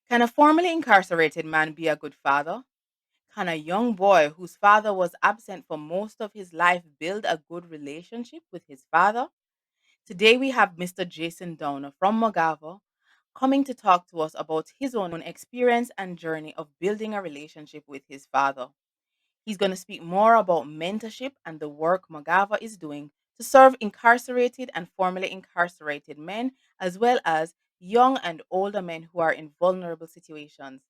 Can a formerly incarcerated man be a good father? Can a young boy whose father was absent for most of his life build a good relationship with his father? Today we have Mr. Jason Downer from MOGAVA coming to talk to us about his own experience and journey of building a relationship with his father. He's going to speak more about mentorship and the work MOGAVA is doing to serve incarcerated and formerly incarcerated men, as well as young and older men who are in vulnerable situations.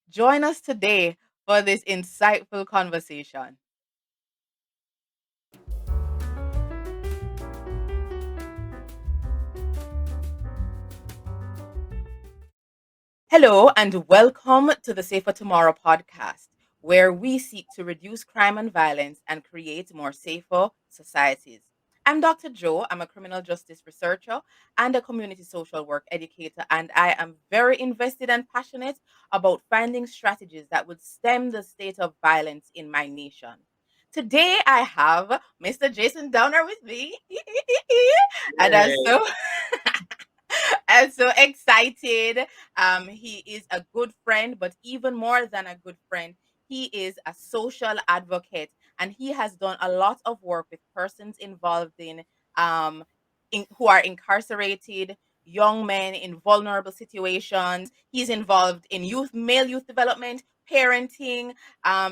Join us today for this insightful conversation. Hello, and welcome to the Safer Tomorrow podcast, where we seek to reduce crime and violence and create more safer societies. I'm Dr. Joe. I'm a criminal justice researcher and a community social work educator, and I am very invested and passionate about finding strategies that would stem the state of violence in my nation. Today, I have Mr. Jason Downer with me, and I'm Yeah, so I'm so excited. He is a good friend, but even more than a good friend, he is a social advocate, and he has done a lot of work with persons involved um, who are incarcerated, young men in vulnerable situations. He's involved in male youth development, parenting.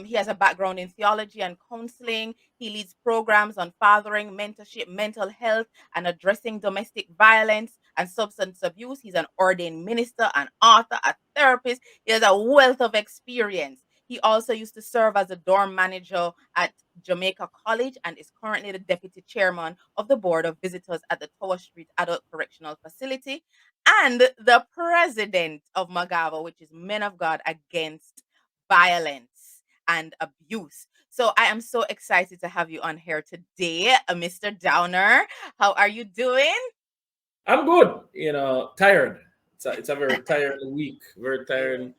He has a background in theology and counseling. He leads programs on fathering, mentorship, mental health, and addressing domestic violence and substance abuse. He's an ordained minister, an author, a therapist. He has a wealth of experience. He also used to serve as a dorm manager at Jamaica College and is currently the deputy chairman of the board of visitors at the Tower Street Adult Correctional Facility and the president of MOGAVA, which is Men of God Against Violence and Abuse. So I am so excited to have you on here today, Mr. Downer. How are you doing? I'm good. Tired. It's a very tired week. Very Yeah. tired.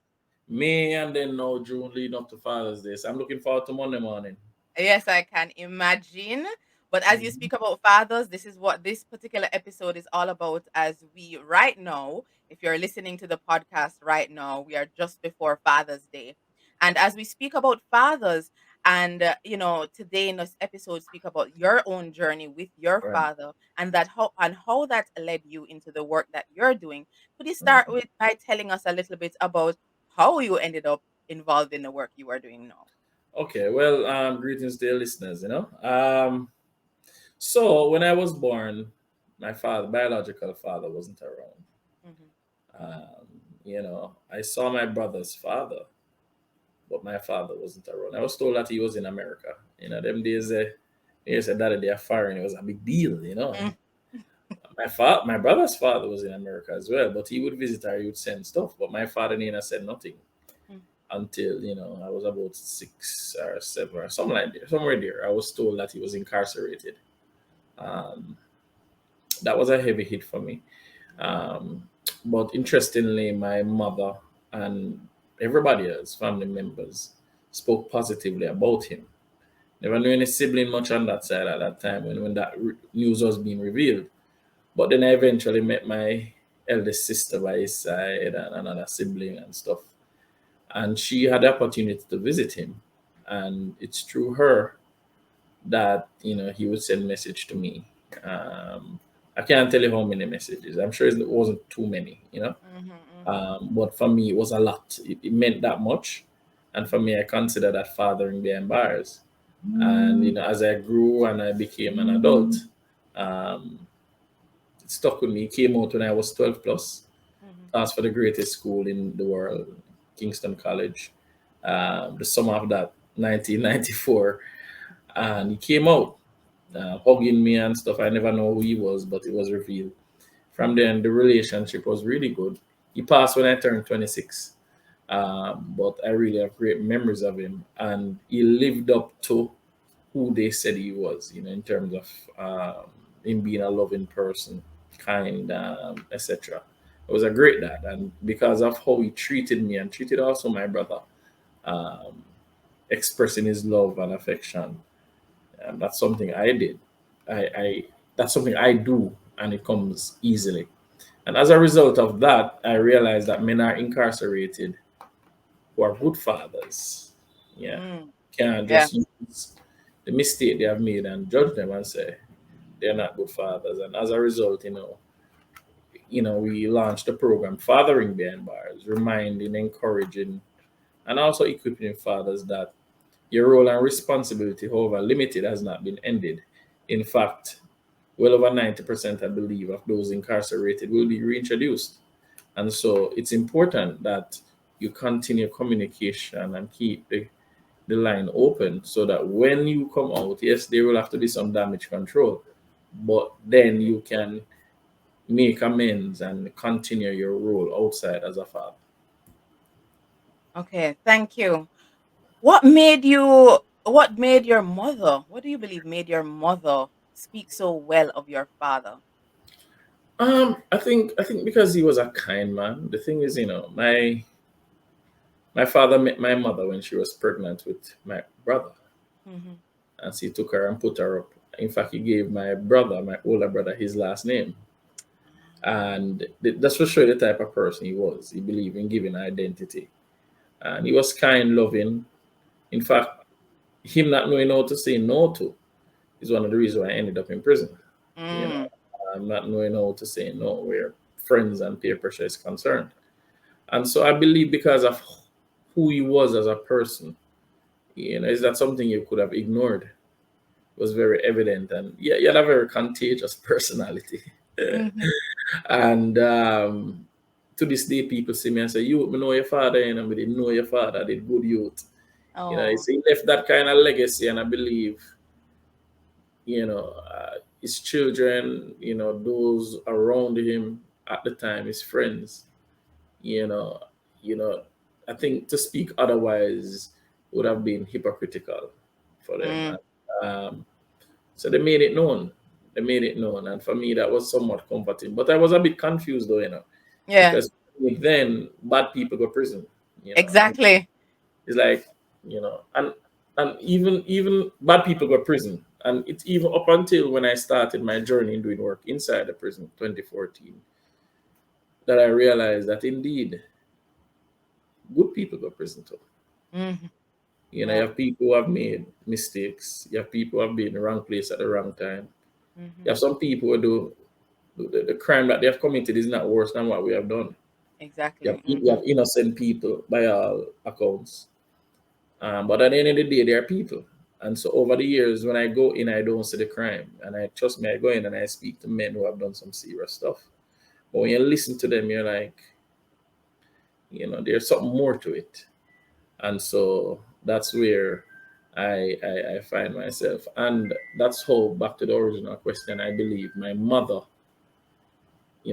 May and then now June leading up to Father's Day. So I'm looking forward to Monday morning. Yes, I can imagine. But as you Mhm. speak about fathers, this is what this particular episode is all about. As we right now, if you're listening to the podcast right now, we are just before Father's Day. And as we speak about fathers, and today in this episode, speak about your own journey with your Right. father and how that led you into the work that you're doing. Could you start Mhm. with by telling us a little bit about how you ended up involved in the work you are doing now? Okay. Well, greetings to your listeners. So when I was born, my biological father, wasn't around. Mhm. I saw my brother's father, but my father wasn't around. I was told that he was in America. Them days, they said that they are foreign. It was a big deal. Mm, My brother's father was in America as well, but he would visit her, he would send stuff. But my father Nina said nothing mm, until I was about 6 or 7 or something like that. Somewhere there, I was told that he was incarcerated. Um, that was a heavy hit for me. Um, but interestingly, my mother and everybody else, family members, spoke positively about him. Never knew any sibling much on that side at that time when that news was being revealed. But then I eventually met my eldest sister by his side and another sibling and stuff. And she had the opportunity to visit him. And it's through her that, he would send message to me. I can't tell you how many messages. I'm sure it wasn't too many. mhm, mhm, But for me, it was a lot. It meant that much. And for me, I consider that fathering behind bars. And, as I grew and I became an adult, um, it stuck with me. It came out when I was 12 plus. mhm, Asked for the greatest school in the world, Kingston College. The summer of that, 1994. And he came out hugging me and stuff. I never know who he was, but it was revealed. From then, the relationship was really good. He passed when I turned 26. But I really have great memories of him. And he lived up to who they said he was, in terms of him being a loving person, kind, etc. It was a great dad, and because of how he treated me and treated also my brother, um, expressing his love and affection, that's something I did. I that's something I do, and it comes easily. And as a result of that, I realized that men are incarcerated who are good fathers. Yeah. Mm. Can't Yeah. just use the mistake they have made and judge them and say they're not good fathers. And as a result, we launched the program Fathering Behind Bars, reminding, encouraging, and also equipping fathers that your role and responsibility, however limited, has not been ended. In fact, well over 90%, I believe, of those incarcerated will be reintroduced. And so it's important that you continue communication and keep the line open so that when you come out, yes, there will have to be some damage control, but then you can make amends and continue your role outside as a father. Okay. Thank you. What made your mother, what do you believe made your mother speak so well of your father? I think because he was a kind man. The thing is, my father met my mother when she was pregnant with my brother, Mhm. and so he took her and put her up. In fact, he gave my brother, my older brother, his last name. And that's for sure the type of person he was. He believed in giving identity. And he was kind, loving. In fact, him not knowing how to say no to is one of the reasons why I ended up in prison. You know, Mm. not knowing how to say no where friends and peer pressure is concerned. And so I believe because of who he was as a person, is that something you could have ignored? It was very evident. And yeah, he had a very contagious personality. Mhm. And to this day, people see me and say, "You me know your father, and we didn't know your father, did good youth." Oh. So he left that kind of legacy, and I believe, his children, those around him at the time, his friends, you know, you know, I think to speak otherwise would have been hypocritical for them. Mm. So they made it known. They made it known, and for me, that was somewhat comforting. But I was a bit confused, though, Yeah. because then bad people go prison. And Exactly. it's like, and even bad people go prison, and it's even up until when I started my journey in doing work inside the prison, 2014, that I realized that indeed good people go prison too. Mhm. You Yeah. have people who have made mistakes. You have people who have been in the wrong place at the wrong time. You Mhm. have some people who do the crime that they have committed is not worse than what we have done. Exactly. You have Mhm. innocent people by all accounts. But at the end of the day, they are people. And so over the years, when I go in, I don't see the crime. And I trust me, I go in and I speak to men who have done some serious stuff. But when you listen to them, you're like, there's something more to it. And so that's where I find myself. And that's how, back to the original question, I believe my mother,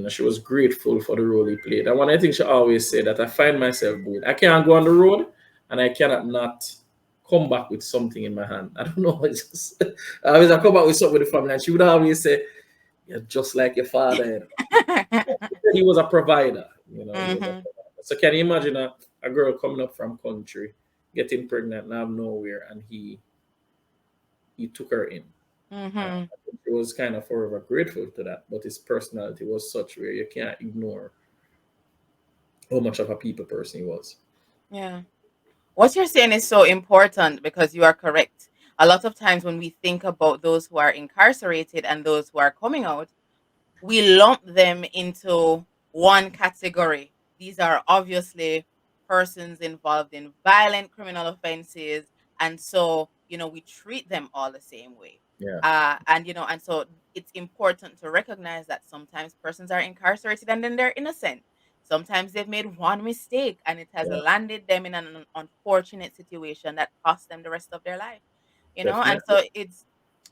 she was grateful for the role he played. And one I think she always said that I find myself good. I can't go on the road and I cannot not come back with something in my hand. I don't know. It's just, I always I come back with something with the family, and she would always say, "You're just like your father." He was a provider. He was a Mhm. provider. So can you imagine a girl coming up from country, getting pregnant and out of nowhere, and he took her in. Mhm. He was kind of forever grateful to that, but his personality was such where you can't ignore how much of a people person he was. Yeah. What you're saying is so important because you are correct. A lot of times when we think about those who are incarcerated and those who are coming out, we lump them into one category. These are obviously persons involved in violent criminal offenses. And so, we treat them all the same way. Yeah, And so it's important to recognize that sometimes persons are incarcerated and then they're innocent. Sometimes they've made one mistake and it has yeah, landed them in an unfortunate situation that cost them the rest of their life. And definitely. so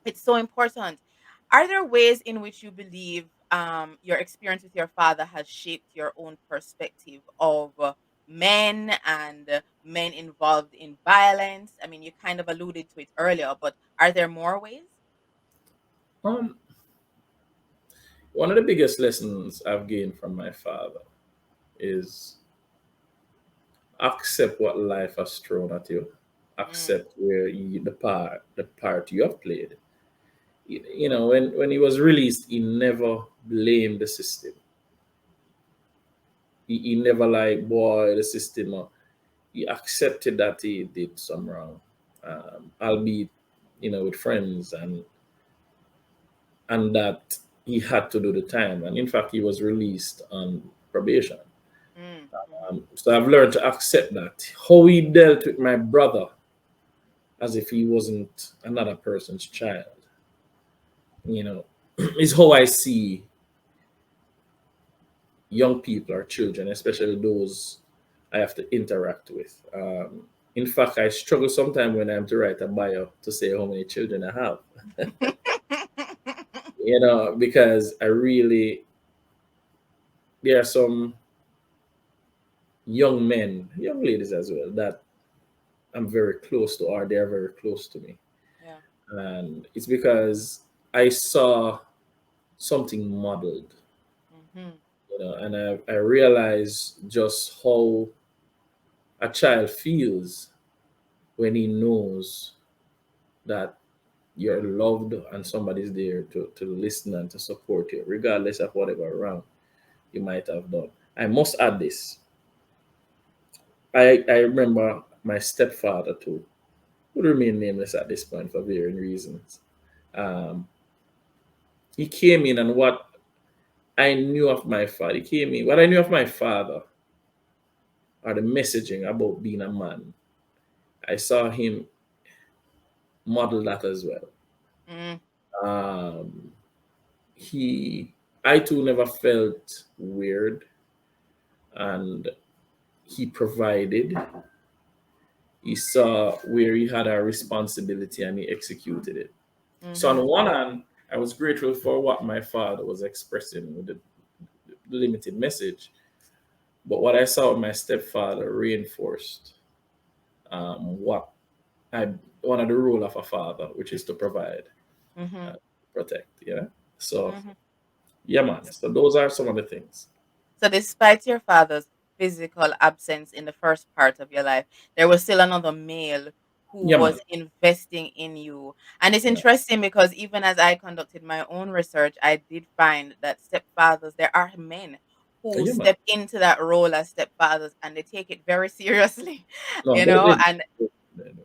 it's so important. Are there ways in which you believe your experience with your father has shaped your own perspective of men and men involved in violence? I mean, you kind of alluded to it earlier, but are there more ways? Um, One of the biggest lessons I've gained from my father is accept what life has thrown at you. Mm, Accept the part you have played. When he was released, he never blamed the system. he never like boy the system. He accepted that he did some wrong, albeit with friends, and that he had to do the time. And in fact, he was released on probation. Mm, mhm, So I've learned to accept that. How he dealt with my brother as if he wasn't another person's child, you know, is how I see young people or children, especially those I have to interact with. In fact, I struggle sometimes when I'm to write a bio to say how many children I have, because I really, there are some young men, young ladies as well, that I'm very close to, or they're very close to me. yeah. And it's because I saw something modeled, Mhm, and I realized just how a child feels when he knows that you're loved and somebody's there to listen and to support you, regardless of whatever wrong you might have done. I must add this. I remember my stepfather too, would remain nameless at this point for varying reasons. Um, he came in, and what I knew of my father, he came in, what I knew of my father, or the messaging about being a man, I saw him model that as well. mm, Um, he, I too never felt weird, and he provided. He saw where he had a responsibility and he executed it. So on mhm, one hand, I was grateful for what my father was expressing with the limited message, but what I saw with my stepfather reinforced what I one of the role of a father, which is to provide, mhm, uh, protect. So mhm. yeah, man. So those are some of the things. So, despite your father's physical absence in the first part of your life, there was still another male who Yeah, man. was investing in you. And it's Yeah, interesting because even as I conducted my own research, I did find that stepfathers, there are men who yeah, man. step into that role as stepfathers and they take it very seriously, No, they do. and They do.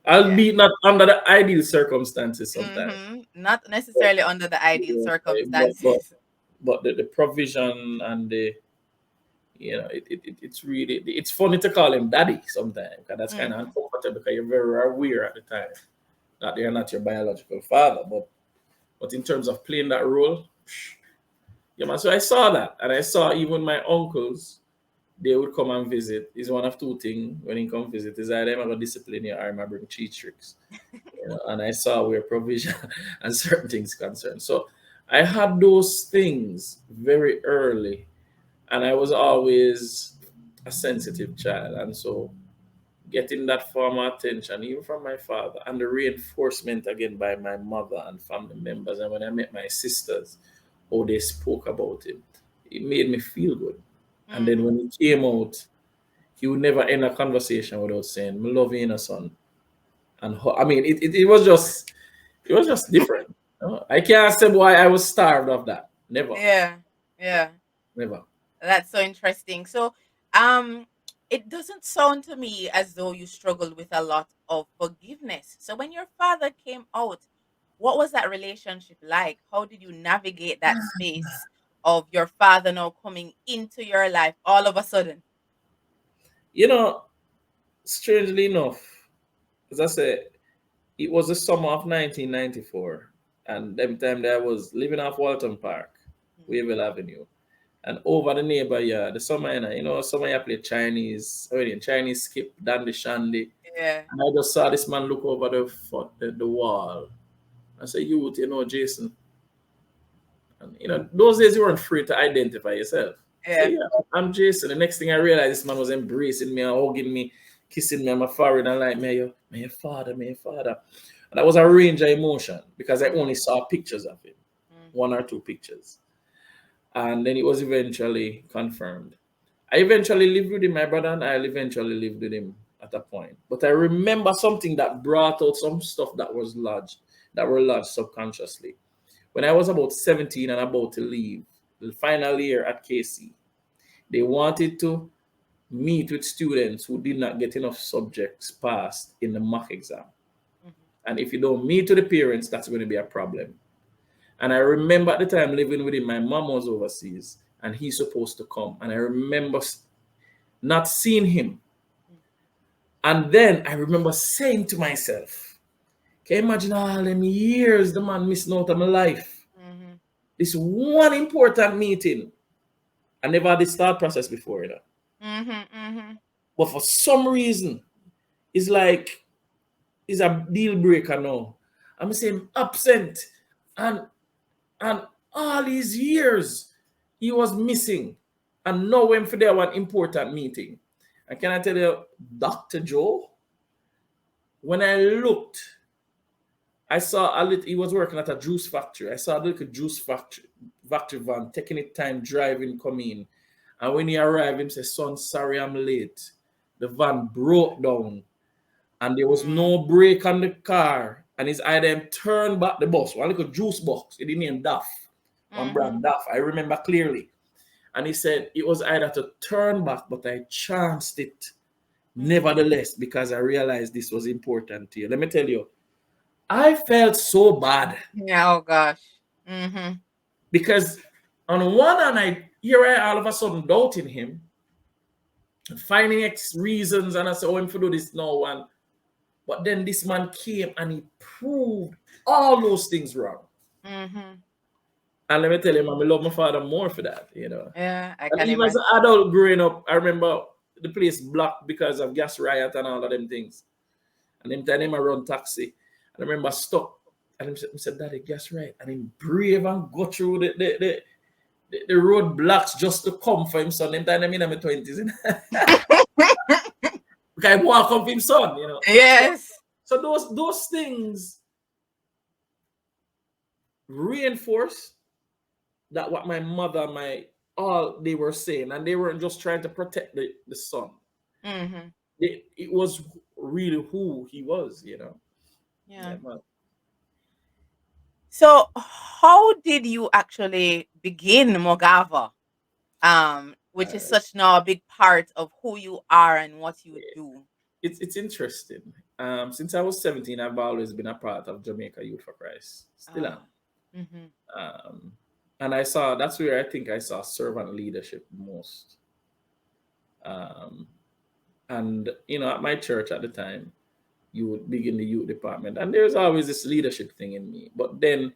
I'll yeah. be not under the ideal circumstances sometimes. Not But, necessarily under the ideal but, but, circumstances. but the provision and it's really, it's funny to call him daddy sometimes, because that's kind of Mhm, uncomfortable, because you're very aware at the time that they're not your biological father. But in terms of playing that role, yeah, man. So I saw that, and I saw even my uncles. They would come and visit. It's one of two things when he come visit: is either I'm gonna discipline you or I'm gonna bring cheat tricks. And I saw where provision and certain things concerned. So I had those things very early, and I was always a sensitive child, and so getting that form of attention, even from my father, and the reinforcement again by my mother and family members, and when I met my sisters, how they spoke about him, it made me feel good. And then mhm. when he came out, he would never end a conversation without saying, "I love you, son." And I mean, it was just different. I can't say why I was starved of that. Never, Yeah, yeah. never. That's so interesting. So, um, it doesn't sound to me as though you struggled with a lot of forgiveness. So, when your father came out, what was that relationship like? How did you navigate that space of your father now coming into your life all of a sudden? You know, strangely enough, as I said, it was the summer of 1994, and every time that I was living off Walton Park, Mhm. Wayville Avenue, and over the neighbor yard, the summer, summer you play Chinese, already Chinese skip, dandy shandy. Yeah, And I just saw this man look over the wall. I said, "You, Jason." And those days you weren't free to identify yourself. So yeah, yeah, I'm Jason. The next thing I realized, this man was embracing me and hugging me, kissing me on my forehead, and like, may your father, may your father. And that was a range of emotion, because I mhm, only saw pictures of him, mhm, one or two pictures. And then it was eventually confirmed. I eventually lived with him, my brother and I eventually lived with him at a point. But I remember something that brought out some stuff that were lodged subconsciously. When I was about 17 and about to leave the final year at KC, They wanted to meet with students who did not get enough subjects passed in the mock exam. Mhm. And if you don't meet to the parents, that's going to be a problem. And I remember at the time living with him, my mom was overseas and he's supposed to come. And I remember not seeing him. Mhm. And then I remember saying to myself, can you imagine all them years the man missing out on my life? Mhm. This one important meeting. I never had this thought process before, you know. Mhm. Mhm. But for some reason, it's like it's a deal breaker now. I'm saying absent. And and all these years he was missing. And now when for there one important meeting. And can I tell you, Dr. Joe, when I looked, I saw a little, he was working at a juice factory. I saw a little juice factory van taking it time driving, coming. And when he arrived, he said, son, sorry I'm late. The van broke down and there was Mhm. no brake on the car. And his eye then turned back the bus, one little juice box. It didn't name Duff, one brand Mhm. Duff. I remember clearly. And he said it was either to turn back, but I chanced it Mhm. nevertheless because I realized this was important to you. Let me tell you, I felt so bad Yeah, oh gosh. Mhm. because on one hand, here I all of a sudden doubting him, finding reasons, and I said, oh, I'm for do this now. And but then this man came and he proved all those things wrong. Mhm. And let me tell you, man, I love my father more for that, you know. Yeah, I And can even as an imagine. adult growing up, I remember the place blocked because of gas riot and all of them things. And them time him I run taxi. And I remember stuck. And I said, Daddy, gas right. And him brave and go through the roadblocks just to come for him son. Them time I'm in my 20s. Because I want to come for him son, you know. Yes. So those things reinforce that what my mother, my all they were saying, and they weren't just trying to protect the son. Mhm. It was really who he was, you know. Yeah. Yeah, man. So, how did you actually begin Mogava? Which is Uh, such now a big part of who you are and what you do. it's interesting. Since I was 17, I've always been a part of Jamaica Youth for Christ. Still am. Ah. Mhm. Um, and I saw that's where I think I saw servant leadership most. Um, and you know, at my church at the time, you would begin the youth department, and there's always this leadership thing in me. But then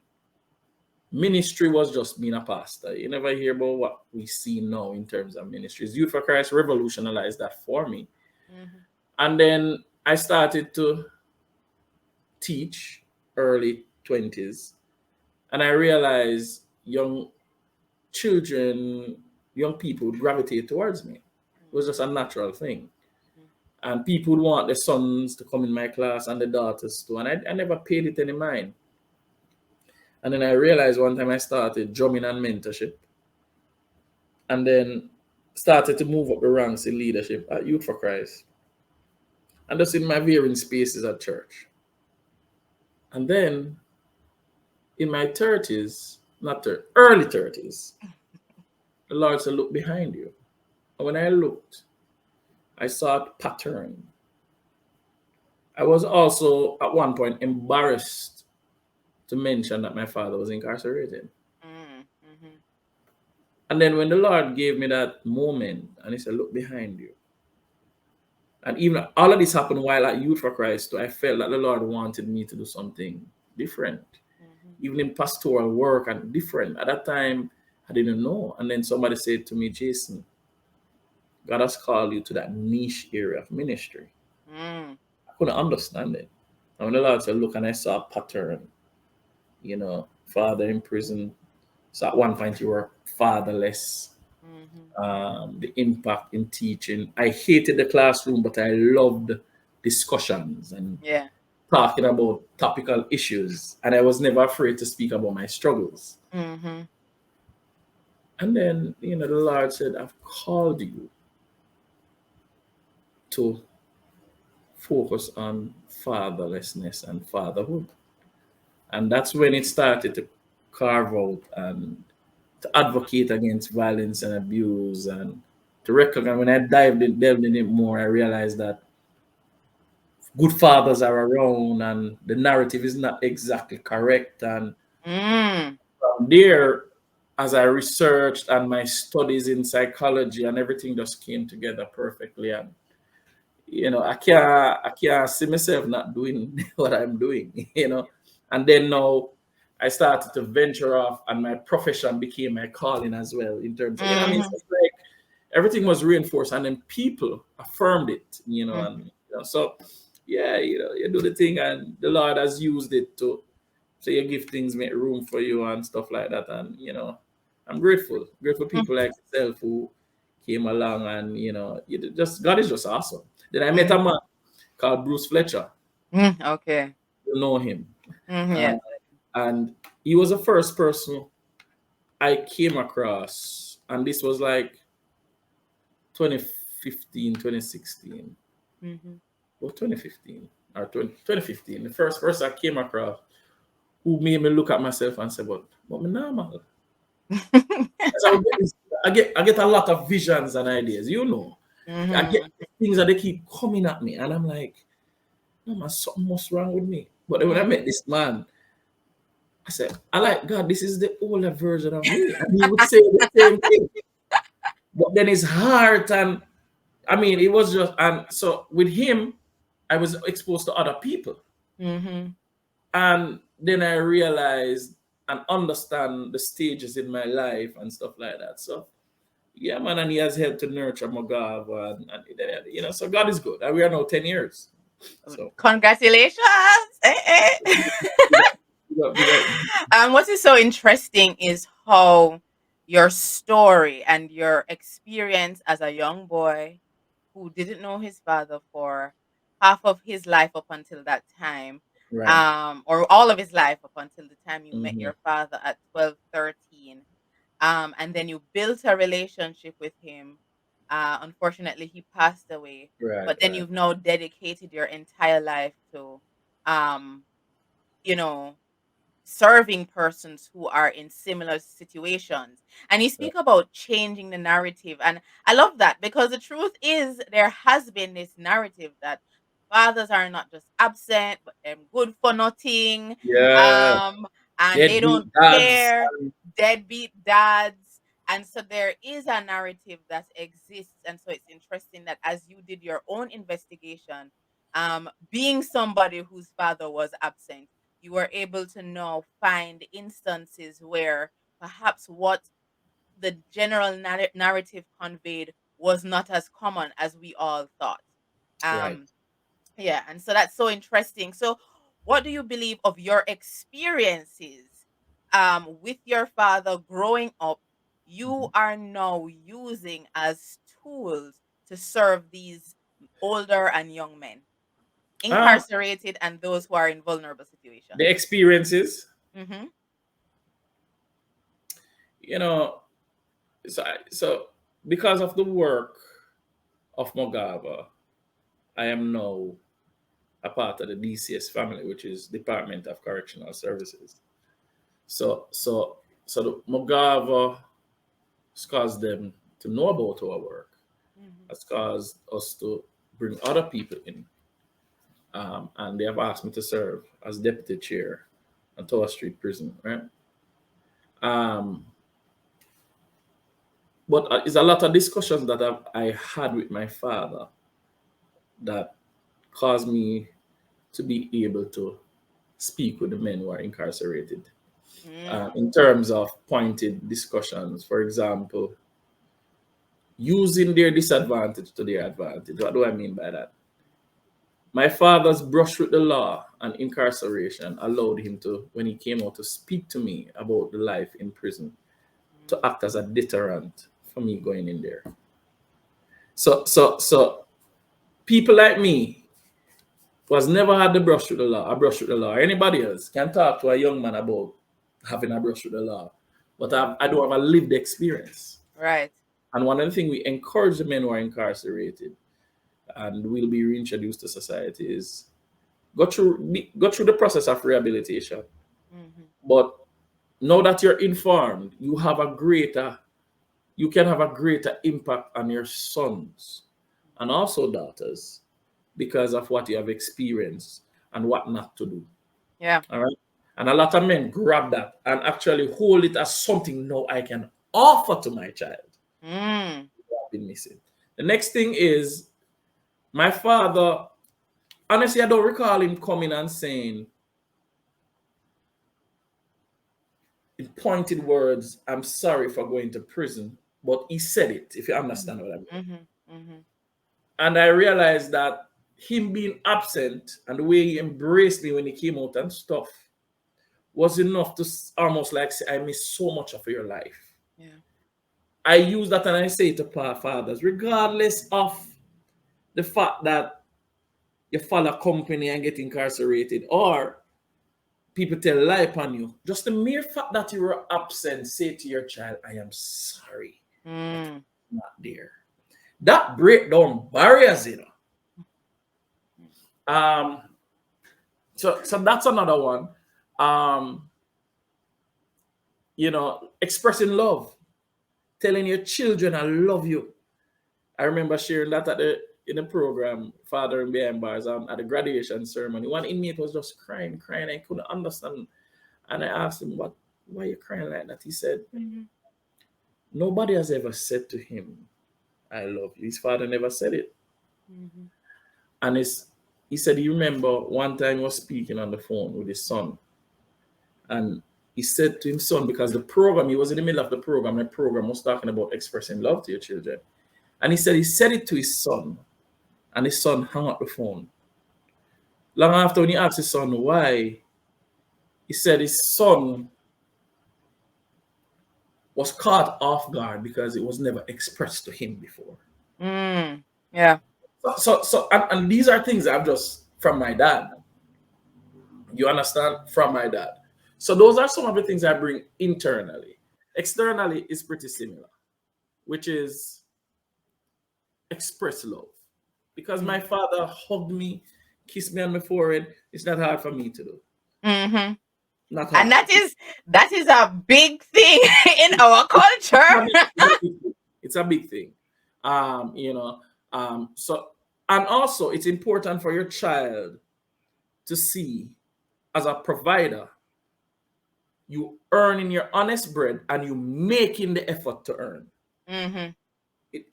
ministry was just being a pastor. You never hear about what we see now in terms of ministries. Youth for Christ revolutionized that for me. Mhm. And then I started to teach early 20s, and I realized young children, young people would gravitate towards me. It was just a natural thing. Mhm. And people would want the sons to come in my class and the daughters too. And I never paid it any mind. And then I realized one time I started drumming and mentorship and then started to move up the ranks in leadership at Youth for Christ and just in my varying spaces at church. And then in my 30s, not early 30s, the Lord said, look behind you. And when I looked, I saw a pattern. I was also at one point embarrassed to mention that my father was incarcerated. Mhm. Mhm. And then when the Lord gave me that moment and he said, look behind you. And even all of this happened while at Youth for Christ, too, I felt that the Lord wanted me to do something different, Mhm. even in pastoral work and different. At that time, I didn't know. And then somebody said to me, Jason, God has called you to that niche area of ministry. Mhm. I couldn't understand it. And when the Lord said, look, and I saw a pattern, you know, father in prison. So at one point you were fatherless. Mhm. The impact in teaching. I hated the classroom, but I loved discussions and Yeah. talking about topical issues. And I was never afraid to speak about my struggles. Mhm. And then, you know, the Lord said, I've called you to focus on fatherlessness and fatherhood. And that's when it started to carve out and to advocate against violence and abuse and to recognize. When I delved in it more, I realized that good fathers are around, and the narrative is not exactly correct. And Mm. from there, as I researched and my studies in psychology and everything just came together perfectly. And I can't see myself not doing what I'm doing. And then now I started to venture off, and my profession became my calling as well. In terms of, it's Mhm. just like everything was reinforced, and then people affirmed it. Mhm. And so yeah, you do the thing, and the Lord has used it to say you give things make room for you and stuff like that. And I'm grateful Mhm. people like yourself who came along, and just God is just awesome. Then I met Mhm. a man called Bruce Fletcher. Mhm. Okay. You know him. Mhm. uh, Yes. and he was the first person I came across, and this was like 2015, 2016, Mhm. or 2015 or 2015. The first person I came across who made me look at myself and say, but me normal. So I get a lot of visions and ideas. I get Mhm. things that they keep coming at me, and I'm like, no man, something must wrong with me. But then when I Mhm. met this man, I said, I like God, this is the older version of me. And he would say the same thing. But then his heart, and it was just, and so with him, I was exposed to other people. Mhm. And then I realized and understand the stages in my life and stuff like that. So yeah, man, and he has helped to nurture MOGAVA, and so God is good. And we are now 10 years. So Congratulations. big up, big up, big up. What is so interesting is how your story and your experience as a young boy who didn't know his father for half of his life up until that time, Right. or all of his life up until the time you met Hmm. your father at 12, 13, and then you built a relationship with him. Unfortunately, he passed away, Right, but then right. you've now dedicated your entire life to, um, you know, serving persons who are in similar situations. And you Right. speak about changing the narrative. And I love that because the truth is there has been this narrative that fathers are not just absent, but they're good for nothing. Yeah. Um, and they don't Deadbeat dads. care, deadbeat dads. And so there is a narrative that exists. And so it's interesting that as you did your own investigation, being somebody whose father was absent, you were able to now find instances where perhaps what the general narrative conveyed was not as common as we all thought. Right. Um, yeah, and so that's so interesting. So, what do you believe of your experiences with your father growing up? You Mhm. are now using as tools to serve these older and young men, Um, incarcerated and those who are in vulnerable situations. the experiences, Mm-hmm. you know, so because of the work of Mogava, I am now a part of the DCS family, which is Department of Correctional Services. So the Mogava has caused them to know about our work, Mm-hmm. has caused us to bring other people in, and they have asked me to serve as deputy chair at Tower Street Prison, right? Um, but it's a lot of discussions that I had with my father that caused me to be able to speak with the men who are incarcerated, Mm. in terms of pointed discussions. For example, using their disadvantage to their advantage. What do I mean by that? My father's brush with the law and incarceration allowed him to, when he came out, to speak to me about the life in prison, to Mm. act as a deterrent for me going in there. So people like me was never had the brush with the law, a brush with the law. Anybody else can talk to a young man about having a brush with the law, but Mm. I don't have a lived experience. Right. And one of the things we encourage the men who are incarcerated and will be reintroduced to society is go through the process of rehabilitation. Mm-hmm. But now that you're informed, you have a greater you can have a greater impact on your sons and also daughters because of what you have experienced and what not to do. Yeah. All right. And a lot of men grab that and actually hold it as something now I can offer to my child. Mm. I've been missing. The next thing is my father, honestly, I don't recall him coming and saying in pointed words, I'm sorry for going to prison. But he said it, if you understand what I mean. Mhm. Mhm. And I realized that him being absent and the way he embraced me when he came out and stuff was enough to almost like say, I miss so much of your life. Yeah. I use that and I say to fathers, regardless of the fact that you follow company and get incarcerated, or people tell lie upon you, just the mere fact that you were absent, say to your child, I am sorry that Mm. you're not there. That break down barriers, you know. Um, so that's another one. Um, expressing love, telling your children I love you. I remember sharing that in the program, Father and Behind Bars, at the graduation ceremony. One inmate was just crying, crying. I couldn't understand. And I asked him, why are you crying like that? He said, Mhm. nobody has ever said to him, I love you. His father never said it. Mhm. And he said he remember one time he was speaking on the phone with his son. And he said to his son, because the program, he was in the middle of the program, and the program was talking about expressing love to your children. And he said it to his son, and his son hung up the phone. Long after, when he asked his son why, he said his son was caught off guard because it was never expressed to him before. Mm. Yeah. And these are things I've just from my dad. You understand? From my dad. So those are some of the things I bring internally. Externally is pretty similar, which is express love. Because my Mm. father hugged me, kissed me on my forehead. It's not hard for me to do. Mhm. Not And hard. that is a big thing in our culture. It's a big thing. You know, so and also it's important for your child to see as a provider, you earning your honest bread and you making the effort to earn. Mhm. It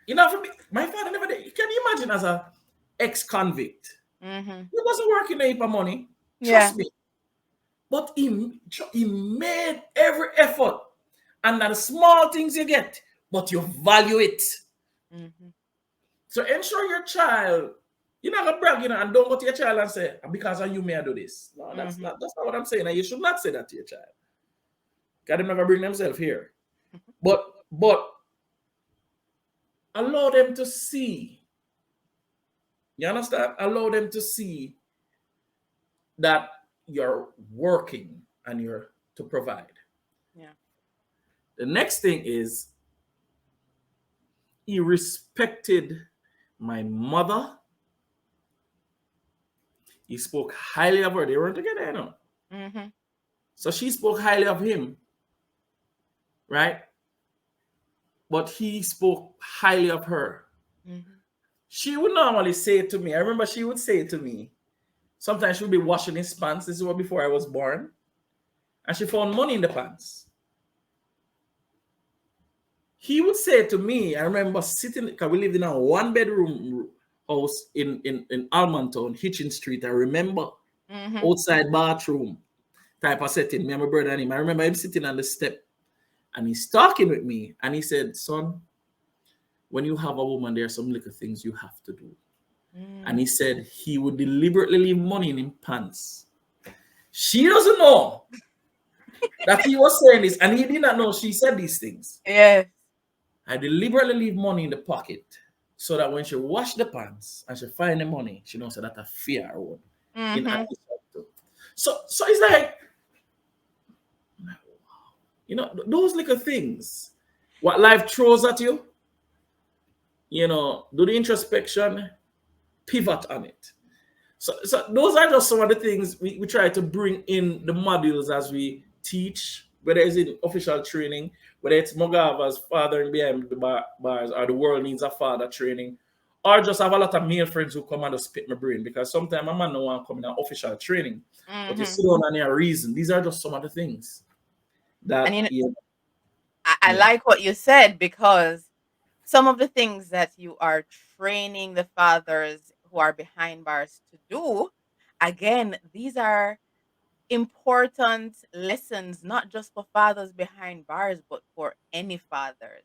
for me, my father never did. Can you imagine as a ex-convict? Mhm. He wasn't working to for money. Yeah. Trust me. But he made every effort. And that the small things you get, but you value it. Mhm. So ensure your child, you're not gonna brag, and don't go to your child and say, because of you may I do this. No, Mhm. that's not what I'm saying. And you should not say that to your child. Because they never bring themselves here. But allow them to see. You understand? Allow them to see that you're working and you're to provide. Yeah. The next thing is he respected my mother. He spoke highly of her. They weren't together, you know. Mhm. So she spoke highly of him, right? But he spoke highly of her. Mhm. She would normally say it to me. I remember she would say it to me. Sometimes she would be washing his pants. This is what before I was born. And she found money in the pants. He would say to me, I remember sitting, because we lived in a one bedroom house in Almontown, Hitchin Street. I remember Mhm. outside bathroom type of setting. Me and my brother and him. I remember him sitting on the step and he's talking with me. And he said, son, when you have a woman, there are some little things you have to do. And he Mm. said he would deliberately leave money in his pants. She doesn't know that he was saying this, and he did not know she said these things. Yes. I deliberately leave money in the pocket so that when she wash the pants and she find the money, she knows that a fear one in Mhm. anticipation. So it's like, those little things. What life throws at you, do the introspection, pivot on it. So those are just some of the things we try to bring in the modules as we teach. whether it's in official training, whether it's MOGAVA's father and behind the bars, or the world needs a father training, or just have a lot of male friends who come and just spit my brain. Because sometimes a man don't want to come in an official training, but you Mm-hmm. sit down and hear a reason. These are just some of the things And that, I yeah, like what you said, because some of the things that you are training the fathers who are behind bars to do, again, these are important lessons, not just for fathers behind bars, but for any fathers.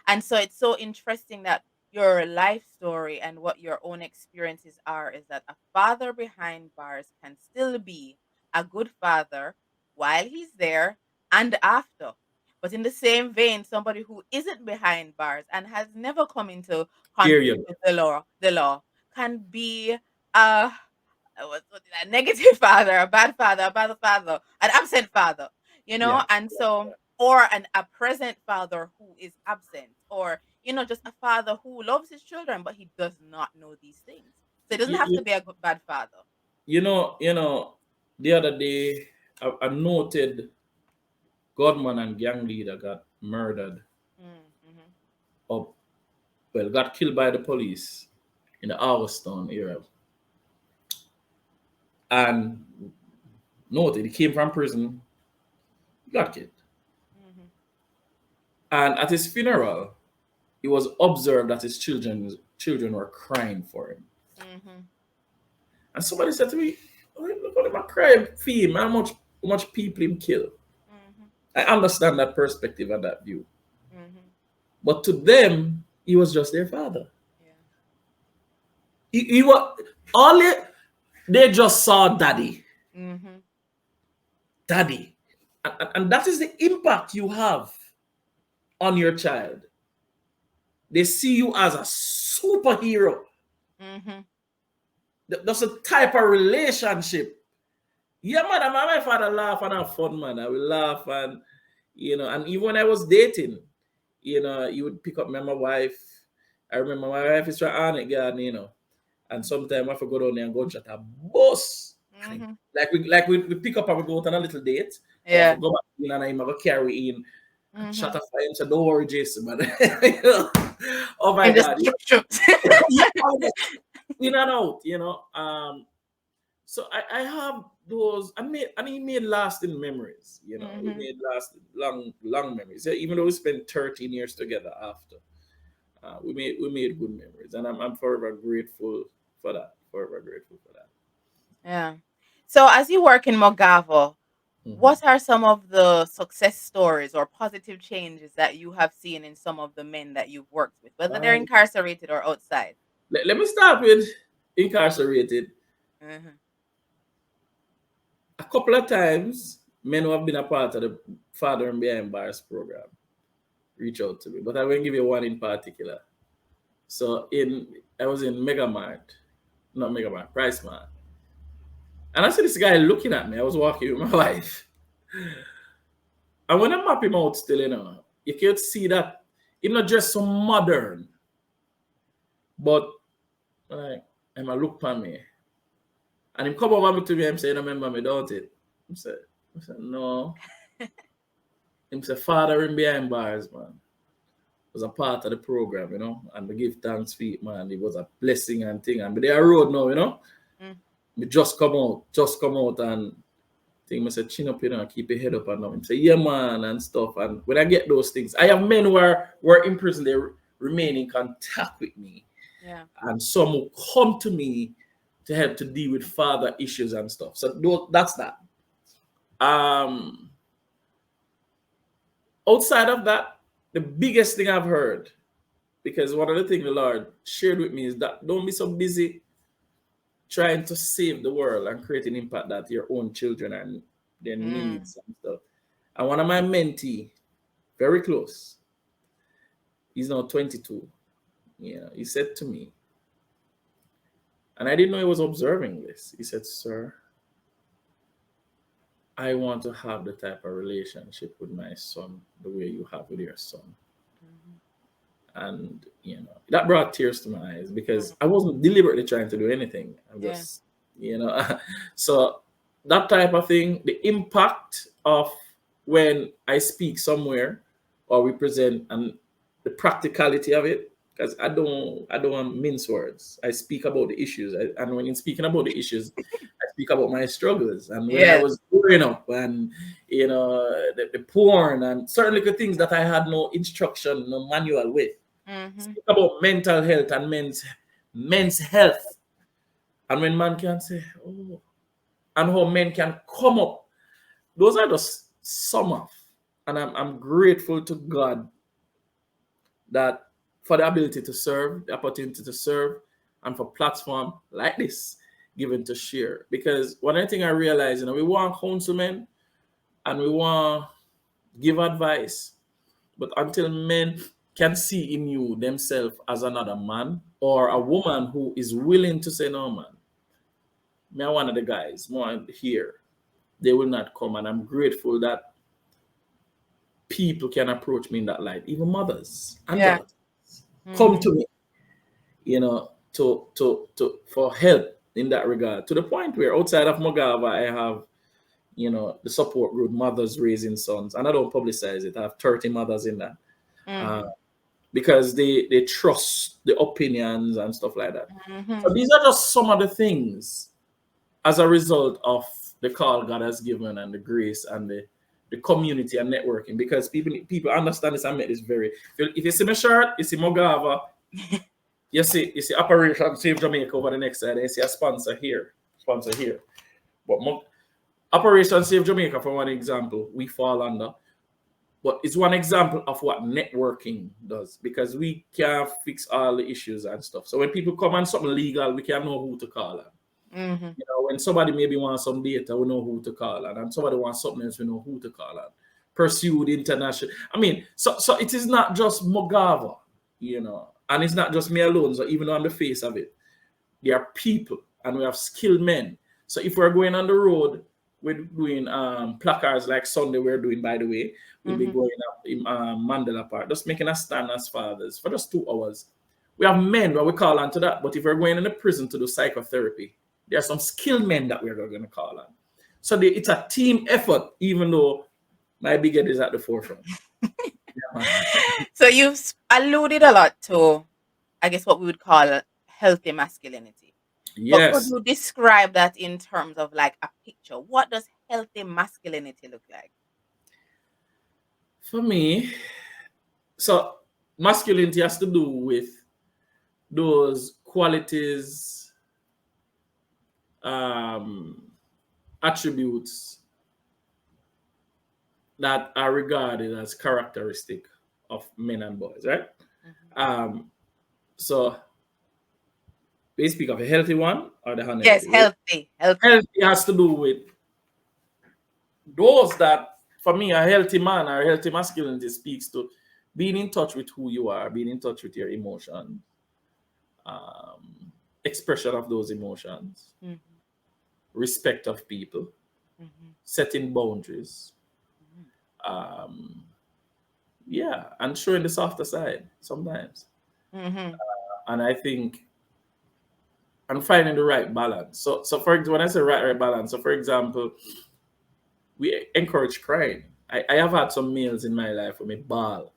And so it's so interesting that your life story and what your own experiences are is that a father behind bars can still be a good father while he's there and after. But in the same vein, somebody who isn't behind bars and has never come into here conflict you with the law can be a a negative father, a bad father, a bad father, an absent father, yeah. and so, or a present father who is absent, or just a father who loves his children but he does not know these things. So it doesn't You, have to you, be a bad father. the other day, a noted gunman and gang leader got murdered, Mm-hmm. or, well, got killed by the police in the Alverstown area. And noted, he came from prison, got killed. Mm-hmm. And at his funeral, it was observed that his children were crying for him. Mm-hmm. And somebody said to me, "Oh, look at him a cry for him, how much people him kill." Mm-hmm. I understand that perspective and that view. Mm-hmm. But to them, he was just their father. Yeah. He was all they just saw daddy. Mm-hmm. Daddy. And that is the impact you have on your child. They see you as a superhero. Mm-hmm. That's a type of relationship. Yeah, man, my father laugh and have fun, man. I will laugh, and even when I was dating, you would pick up my wife. I remember my wife is from Arnett Garden. And sometimes I have to go down there and go and chat a bus. And Mm-hmm. like we pick up and we go out on a little date. I have to Yeah. go back in and I'm going to carry in and chat Mm-hmm. a fine. So don't worry, Jason, man. You know? Oh my And just God. Yeah, in and out, So I have those. And he made lasting memories. We Mm-hmm. made lasting, long, long memories. Yeah, even though we spent 13 years together after, we made good memories, and I'm forever grateful for that. Forever grateful for that. Yeah. So as you work in Mogavo, Mhm. what are some of the success stories or positive changes that you have seen in some of the men that you've worked with, whether they're Um, incarcerated or outside? let me start with incarcerated. Mhm. A couple of times, men who have been a part of the Father and Behind Bars program reach out to me, but I will give you one in particular. So I was in Megamart, not Megamart, Price Mart, and I see this guy looking at me. I was walking with my wife, and when I map him out, still, you could see that he's not just so modern, but like, I'm a look at me, and him come over me to me and say, "You remember me, don't it?" I said, "No." Him say, "Father in behind bars, man, was a part of the program, and we give thanks for it, man. It was a blessing and thing. And but they are road now, Mm. Me just come out and thing. I said, chin up, and keep your head up and down. Say, yeah, man, and stuff. And when I get those things, I have men who are in prison, they remain in contact with me. Yeah. And some will come to me to help to deal with father issues and stuff. So that's that. Um, Outside of that, the biggest thing I've heard, because one of the things the Lord shared with me is that don't be so busy trying to save the world and create an impact that your own children and their Mm. needs and stuff. And one of my mentee, very close, he's now 22. Yeah, he said to me, and I didn't know he was observing this. He said, "Sir, I want to have the type of relationship with my son the way you have with your son." Mhm. And that brought tears to my eyes Mhm. because I wasn't deliberately trying to do anything. I'm Yeah. just. So that type of thing, the impact of when I speak somewhere or we present and the practicality of it, because I don't want mince words. I speak about the issues, and when in speaking about the issues, I speak about my struggles and when I Yes. was growing up, and the porn and certain little things that I had no instruction, no manual with. Mm-hmm. Speak about mental health and men's health, and when man can say, oh, and how men can come up. Those are just some of, and I'm grateful to God that for the ability to serve, the opportunity to serve, and for platform like this given to share. Because one thing I realize, we want councilmen and we want give advice, but until men can see in you themselves as another man or a woman who is willing to say, no, man, me, I one of the guys, more here, they will not come. And I'm grateful that people can approach me in that light, even mothers and Yeah. daughters come Mm-hmm. to me, to for help in that regard. To the point where outside of Mogava, I have, the support group Mothers Raising Sons, and I don't publicize it. I have 30 mothers in that. Uh, Mm-hmm. because they trust the opinions and stuff like that. Mm-hmm. So these are just some of the things as a result of the call God has given and the grace and the community and networking. Because people understand this and make this very. If you see my shirt, you see Mogava, you see Operation Save Jamaica over the next side, and you see a sponsor here. But Operation Save Jamaica, for one example, we fall under. But it's one example of what networking does, because we can't fix all the issues and stuff. So when people come on something legal, we can know who to call on. Mm-hmm. When somebody maybe wants some data, we know who to call on. And somebody wants something else, we know who to call on. Pursued international. I mean, so it is not just Mogava, and it's not just me alone. So even though I'm the face of it, there are people and we have skilled men. So if we're going on the road, we're doing placards like Sunday we're doing, by the way. We'll be Mm-hmm. going up in Mandela Park, just making a stand as fathers for just 2 hours. We have men where we call on to that. But if we're going in the prison to do psychotherapy, there are some skilled men that we're going to call on. So it's a team effort, even though my big head is at the forefront. Yeah, So you've alluded a lot to, I guess, what we would call healthy masculinity. But could yes. you describe that in terms of like a picture? What does healthy masculinity look like? For me, so masculinity has to do with those qualities, um, attributes that are regarded as characteristic of men and boys, right? Mhm. Um, so we speak of a healthy one or the Yes, unhealthy. Well, healthy, healthy. healthy has to do with those that, for me, a healthy man or a healthy masculinity speaks to being in touch with who you are, being in touch with your emotions, um, expression of those emotions, Mm-hmm. respect of people, Mm-hmm. setting boundaries, Mm-hmm. um, yeah, and showing the softer side sometimes. Mm-hmm. And I think and finding the right balance. So for when I say right balance, so for example, we encourage crying. I have had some males in my life where me ball,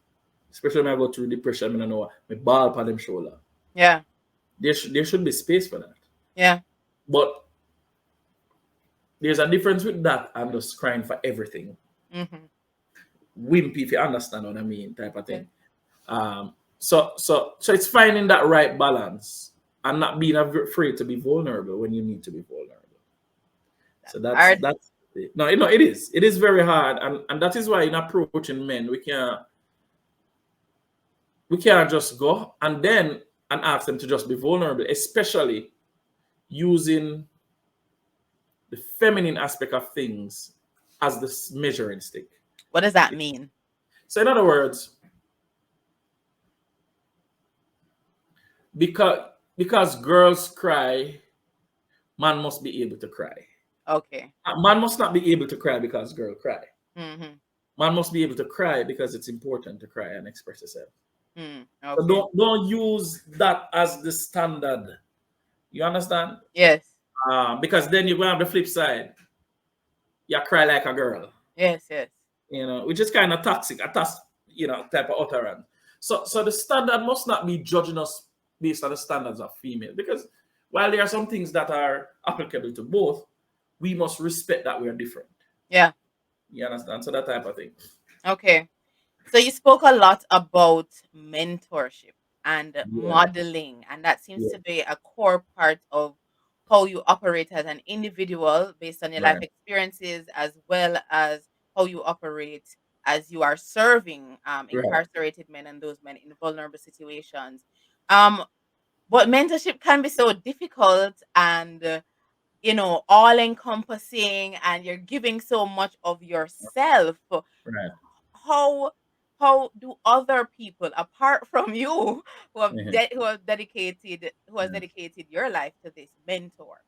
especially when I go through depression. I don't know me ball upon them shoulder. Yeah, There should be space for that, yeah. but there's a difference with that and just crying for everything. Mm-hmm. Wimpy, if you understand what I mean, type of Yeah. thing. So it's finding that right balance and not being afraid to be vulnerable when you need to be vulnerable. That's So that's hard. that's it. No, it is very hard, and that is why in approaching men we can't just go and ask them to just be vulnerable, especially using the feminine aspect of things as the measuring stick. What does that mean? So in other words, because girls cry, man must be able to cry. Okay. Man must not be able to cry because girl cry. Mm-hmm. Man must be able to cry because it's important to cry and express yourself. Mm. So Okay. don't use that as the standard. You understand? Yes. Because then you're going to have the flip side. You cry like a girl. Yes. Yes. which is kind of toxic, type of utterance. So the standard must not be judging us based on the standards of female, because while there are some things that are applicable to both, we must respect that we are different. Yeah. You understand? So that type of thing. Okay. So you spoke a lot about mentorship and Yeah, modeling, and that seems yeah, to be a core part of how you operate as an individual based on your life right, experiences, as well as how you operate as you are serving right. incarcerated men and those men in vulnerable situations. Um, but mentorship can be so difficult and all encompassing, and you're giving so much of yourself. Right. How do other people apart from you Mhm. who has dedicated your life to this mentor?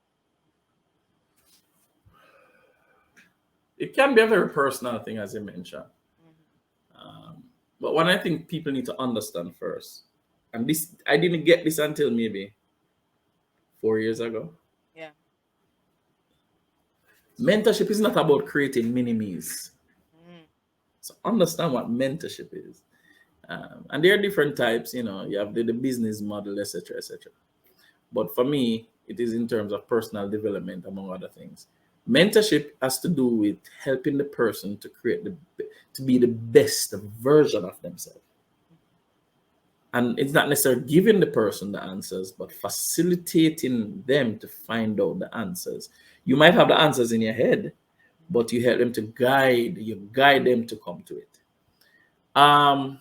It can be a very personal thing, as you mentioned. Mhm. Um, but what I think people need to understand first, and this I didn't get this until maybe 4 years ago. Yeah. Mentorship is not about creating mini-me's. Mm. So understand what mentorship is. And there are different types, you have the business model, etc., etc. But for me, it is in terms of personal development, among other things. Mentorship has to do with helping the person to be the best version of themselves. And it's not necessarily giving the person the answers, but facilitating them to find out the answers. You might have the answers in your head, but you guide them to come to it. Um,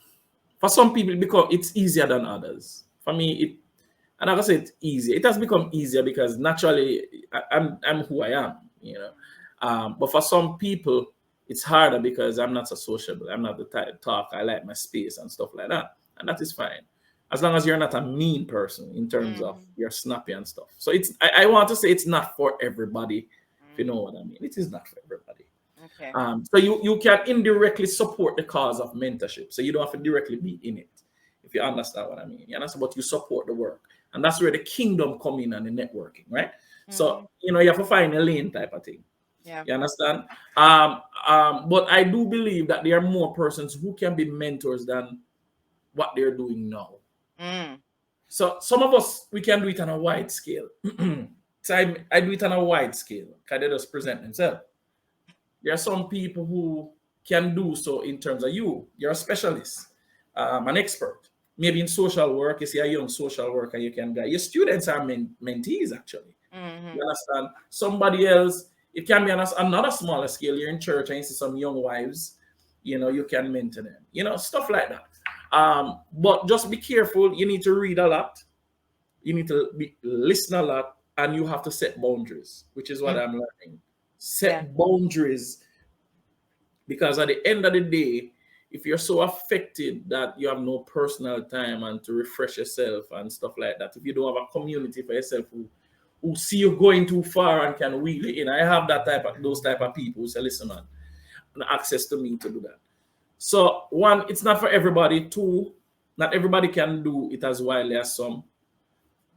for some people, because it's easier than others. For me, and like I said, it's easier. It has become easier because naturally I'm who I am. But for some people, it's harder because I'm not so sociable. I'm not the type to talk. I like my space and stuff like that, and that is fine, as long as you're not a mean person in terms of Mhm. you're snappy and stuff. So I want to say it's not for everybody, if you know Mm. what I mean. It is not for everybody. Okay. So you can indirectly support the cause of mentorship. So you don't have to directly be in it, if you understand what I mean. Yeah, that's about you support the work. And that's where the kingdom come in and the networking, right? So, Mhm. you have to find a lane type of thing. Yeah. You understand? But I do believe that there are more persons who can be mentors than what they're doing now. Mm. So some of us, we can do it on a wide scale. So I do it on a wide scale because they just present themselves. There are some people who can do so in terms of you're a specialist, an expert. Maybe in social work, you see a young social worker, you can guide. Your students are mentees, actually. You Mhm. understand? Somebody else, it can be on another smaller scale. You're in church and you see some young wives, you can mentor them, stuff like that. But just be careful. You need to read a lot. You need to listen a lot, and you have to set boundaries, which is what Mm. I'm learning. Yeah. Set boundaries, because at the end of the day, if you're so affected that you have no personal time and to refresh yourself and stuff like that, if you don't have a community for yourself who see you going too far and can wheel you in, I have those type of people who say, listen, man, and access to me to do that. So one, it's not for everybody. Two, not everybody can do it as widely as some.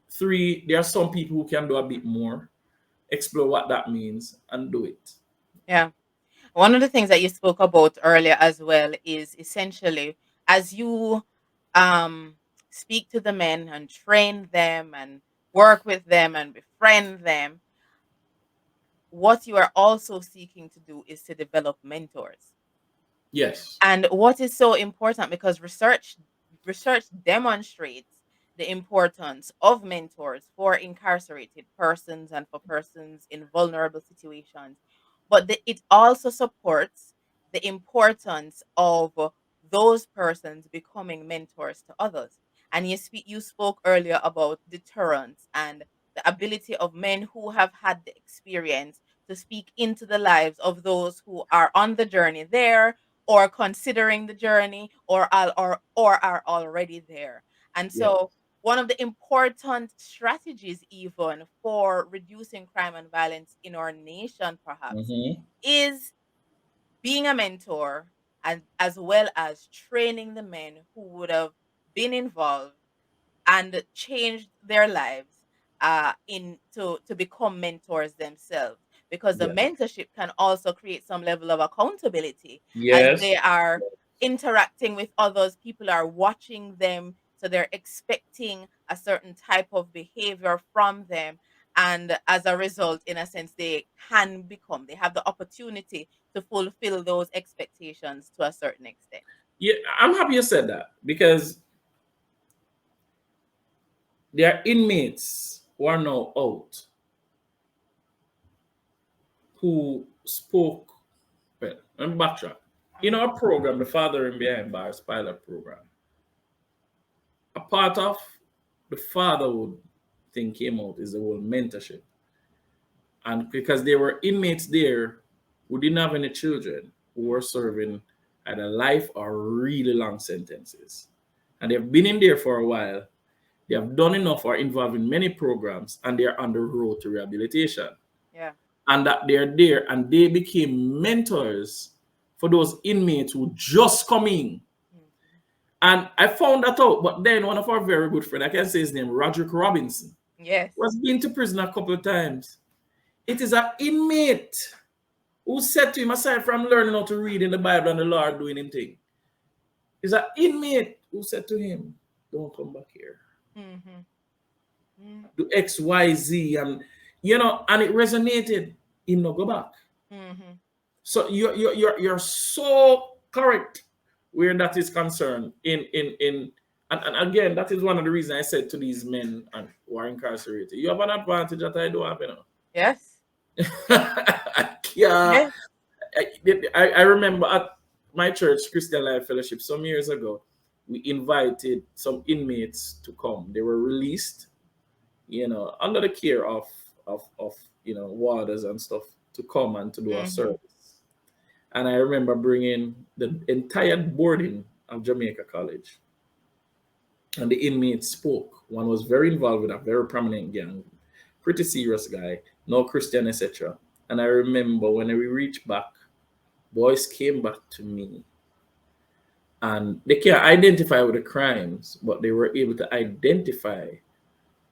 Three, there are some people who can do a bit more, explore what that means, and do it. Yeah. One of the things that you spoke about earlier as well is essentially as you um, speak to the men and train them and work with them and befriend them, what you are also seeking to do is to develop mentors. Yes. And what is so important, because research demonstrates the importance of mentors for incarcerated persons and for persons in vulnerable situations, but it also supports the importance of those persons becoming mentors to others. And you spoke earlier about deterrence and the ability of men who have had the experience to speak into the lives of those who are on the journey there, or considering the journey, or are already there. And Yeah. so one of the important strategies even for reducing crime and violence in our nation perhaps Mm-hmm. is being a mentor, and as well as training the men who would have been involved and changed their lives in to become mentors themselves. because the Yeah. mentorship can also create some level of accountability as Yes. they are interacting with others. People are watching them, so they're expecting a certain type of behavior from them. And as a result, in a sense, they have the opportunity to fulfill those expectations to a certain extent. Yeah, I'm happy you said that because there are inmates who are now out who spoke. Well, let me backtrack. In Mm, our program, the Fathering Behind Bars pilot program, a part of the fatherhood thing came out is the whole mentorship. And because there were inmates there who didn't have any children who were serving either life or really long sentences. And they've been in there for a while. They have done enough or involved in many programs and they're on the road to rehabilitation. yeah. And that they're there and they became mentors for those inmates who just come in. Mhm. And I found that out. But then one of our very good friends, I can say his name, Roderick Robinson, Yes. was been to prison a couple of times. It is an inmate who said to him, aside from learning how to read in the Bible and the Lord doing him thing, is an inmate who said to him, don't come back here. Mhm. Mm, Do X, Y, Z. And and it resonated. Him not go back. mhm. So you're so correct where that is concerned. And again, that is one of the reasons I said to these men who are incarcerated, you have an advantage that I don't have, Yes. yeah, Yes. I remember at my church, Christian Life Fellowship, some years ago, we invited some inmates to come. They were released, under the care of warders and stuff to come and to do a Mhm. service. And I remember bringing the entire boarding of Jamaica College. And the inmates spoke. One was very involved with a very prominent gang, pretty serious guy, no Christian, etc. And I remember when we reached back, boys came back to me and they can't identify with the crimes, but they were able to identify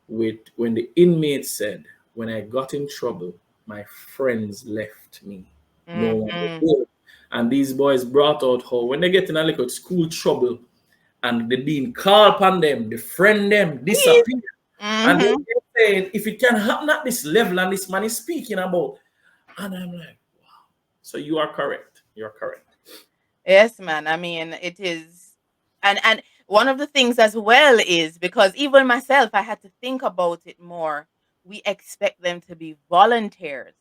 with when the inmate said, when I got in trouble, my friends left me. No one was Mhm. there. And these boys brought out how when they get in a little school trouble and the dean call upon them, befriend them, Please. disappear. And Mhm. they're saying, if it can happen at this level and this man is speaking about, and I'm like, so you are correct. You're correct. Yes, man. I mean, it is, and one of the things as well is because even myself, I had to think about it more. We expect them to be volunteers,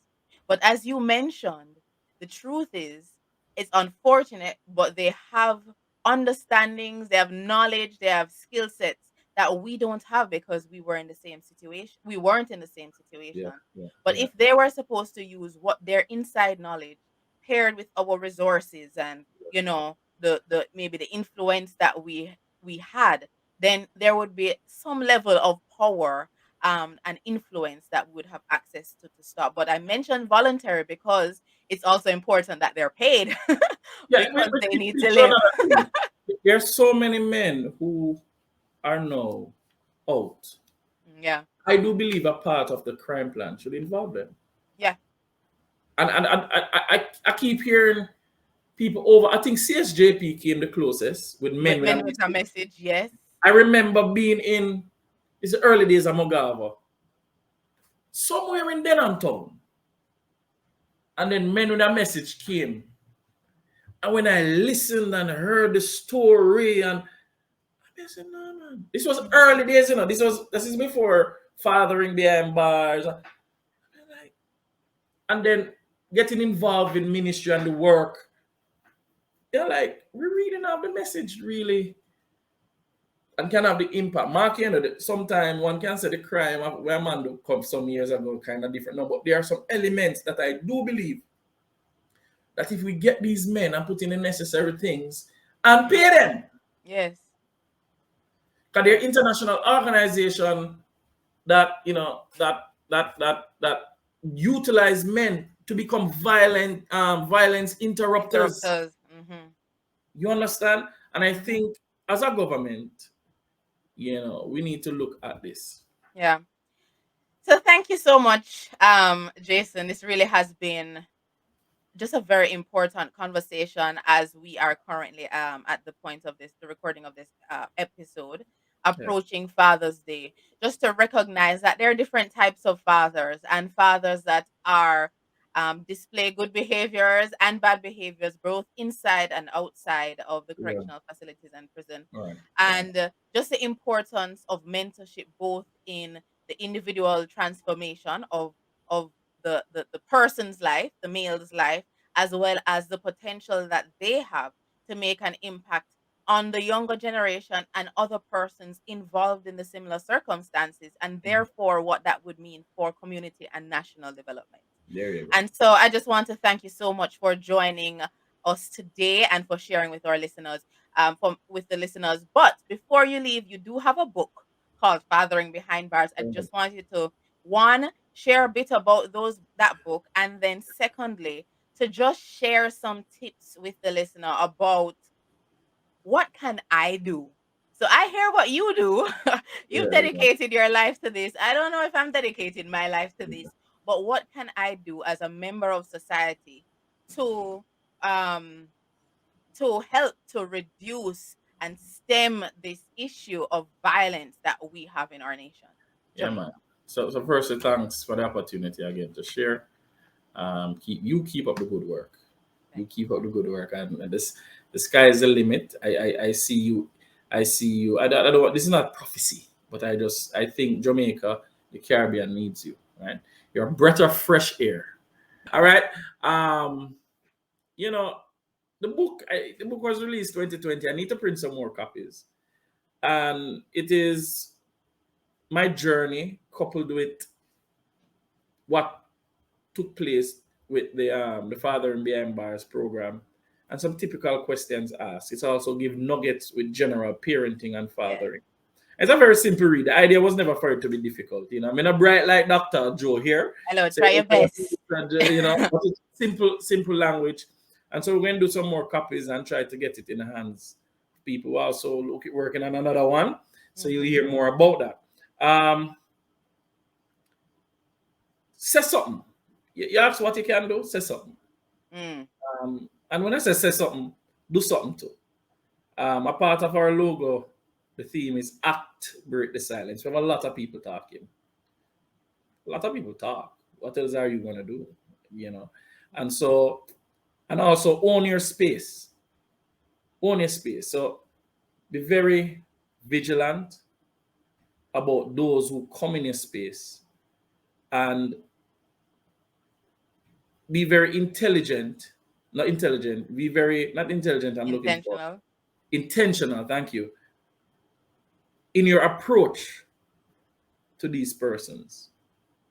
but as you mentioned, the truth is, it's unfortunate, but they have understandings, they have knowledge, they have skill sets that we don't have because we were in the same situation. We weren't in the same Yeah, situation. yeah, But yeah. if they were supposed to use what their inside knowledge paired with our resources and the maybe the influence that we had, then there would be some level of power and influence that we would have access to stop. But I mentioned voluntary because it's also important that they're paid Yeah, because but they need to it's live. another thing. There are so many men who are now out. Yeah. I do believe a part of the crime plan should involve them. Yeah. And I keep hearing people over. I think CSJP came the closest with men With with a men with a message. message, yes. I remember being in it's the early days of MOGAVA, somewhere in Denham, and then men with a message came. And when I listened and heard the story, and I said, no, man, this was Mhm. early days, this is before fathering behind bars, and then getting involved in ministry and the work. They're like, we're reading out the message really and can have the impact. Mark, sometimes one can say the crime of where man do come some years ago kind of different now, but there are some elements that I do believe that if we get these men and put in the necessary things and pay them, Yes. because they're Yes. international organization that that utilize men to become violence interrupters. Interrupters. Hmm. You understand? And I Hmm. think as a government, we need to look at this. Yeah. So thank you so much, Jason. This really has been just a very important conversation as we are currently at the point of this the recording of this episode, Yeah, approaching Father's Day, just to recognize that there are different types of fathers, and fathers that are display good behaviors and bad behaviors both inside and outside of the yeah, correctional facilities and prison, all right, yeah, and just the importance of mentorship both in the individual transformation of the person's life, the male's life, as well as the potential that they have to make an impact on the younger generation and other persons involved in the similar circumstances, and mhm. therefore what that would mean for community and national development. There you go. And so I just want to thank you so much for joining us today and for sharing with our listeners, with the listeners. But before you leave, you do have a book called Fathering Behind Bars. I Mhm. just want you to, one, share a bit about that book, and then secondly, to just share some tips with the listener about what can I do? So I hear what you do. You've Yeah, yeah, dedicated your life to this. I don't know if I'm dedicating my life to yeah. this, but what can I do as a member of society to um help to reduce and stem this issue of violence that we have in our nation? Yeah, man. Jamaica. So firstly, thanks for the opportunity again to share. Keep up the good work. You Thank keep up the good work, and this the sky is the limit. I see you. I see you. I don't. This is not prophecy, but I think Jamaica, the Caribbean needs you. Right, you're a breath of fresh air. All right. Um, you know the book was released 2020. I need to print some more copies, and it is my journey coupled with what took place with the Father in Behind Bars program and some typical questions asked. It's also give nuggets with general parenting and you. Yes. fathering. It's a very simple read. The idea was never for it to be difficult. You know, I mean, a bright like Dr. Joe here. Hello, So, try your best. you know, but it's simple language. And so we're going to do some more copies and try to get it in the hands of people who also look at working on another one. So you'll Hmm. hear more about that. Say something. You ask what you can do, say something. Mm. And when I say something, do something too. A part of our logo, the theme is act, break the silence. We have a lot of people talking. A lot of people talk. What else are you gonna do? You know, and so and also own your space. Own your space. So be very vigilant about those who come in your space and be very intelligent. Not intelligent. Be very not intelligent. I'm looking for Intentional. intentional. Thank you in your approach to these persons,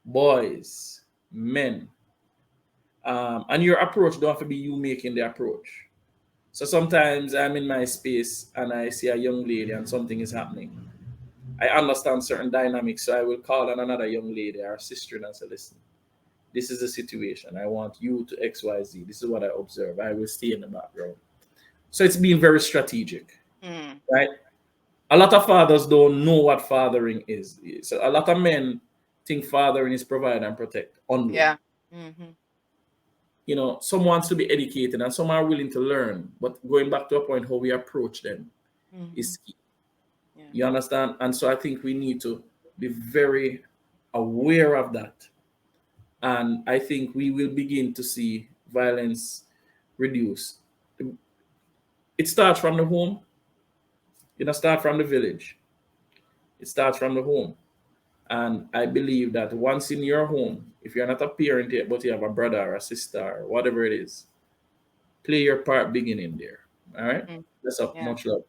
boys, men. And your approach don't have to be you making the approach. So sometimes I'm in my space and I see a young lady and something is happening. I understand certain dynamics, so I will call on another young lady, our sister, and say, listen, this is the situation. I want you to XYZ. This is what I observe. I will stay in the background. So it's being very strategic, Mm. right? A lot of fathers don't know what fathering is. So a lot of men think fathering is provide and protect only. Yeah. Hmm. You know, some wants to be educated and some are willing to learn. But going back to a point how we approach them Hmm. is key. Yeah. You understand? And so I think we need to be very aware of that. And I think we will begin to see violence reduce. It starts from the home, it doesn't start from the village. It starts from the home. And I believe that once in your home, if you're not a parent yet, but you have a brother or a sister or whatever it is, play your part beginning there. All right? Mm. That's up. Yeah. Much love.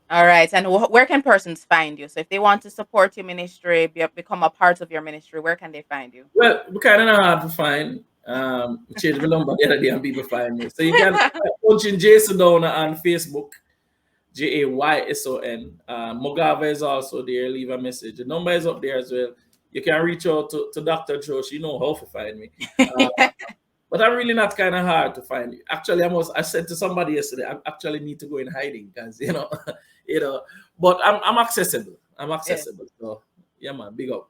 All right. And where can persons find you? So if they want to support your ministry, become a part of your ministry, where can they find you? Well, we kind of hard to find. Change my number the other day and people find me. So you can punch in Jason Downer on Facebook, Jayson. MOGAVA is also there. Leave a message. The number is up there as well. You can reach out to Dr. Joe. She know how to find me. Uh, but I'm really not kind of hard to find. Actually, I said to somebody yesterday, I actually need to go in hiding because you know. But I'm accessible. I'm Yes. accessible. So yeah, man, big up.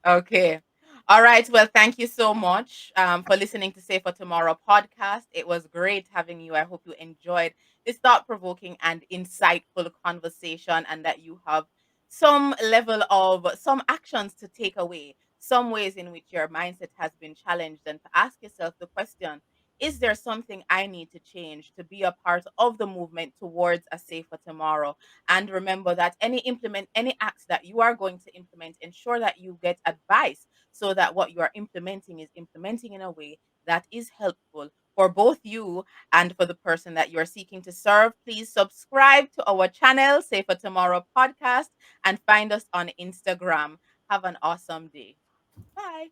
Okay. All right. Well, thank you so much for listening to Say for Tomorrow podcast. It was great having you. I hope you enjoyed this thought provoking and insightful conversation, and that you have some level of some actions to take away, some ways in which your mindset has been challenged, and to ask yourself the question: is there something I need to change to be a part of the movement towards a safer tomorrow? And remember that any acts that you are going to implement, ensure that you get advice, so that what you are implementing is implementing in a way that is helpful for both you and for the person that you're seeking to serve. Please subscribe to our channel, Say for Tomorrow podcast, and find us on Instagram. Have an awesome day. Bye.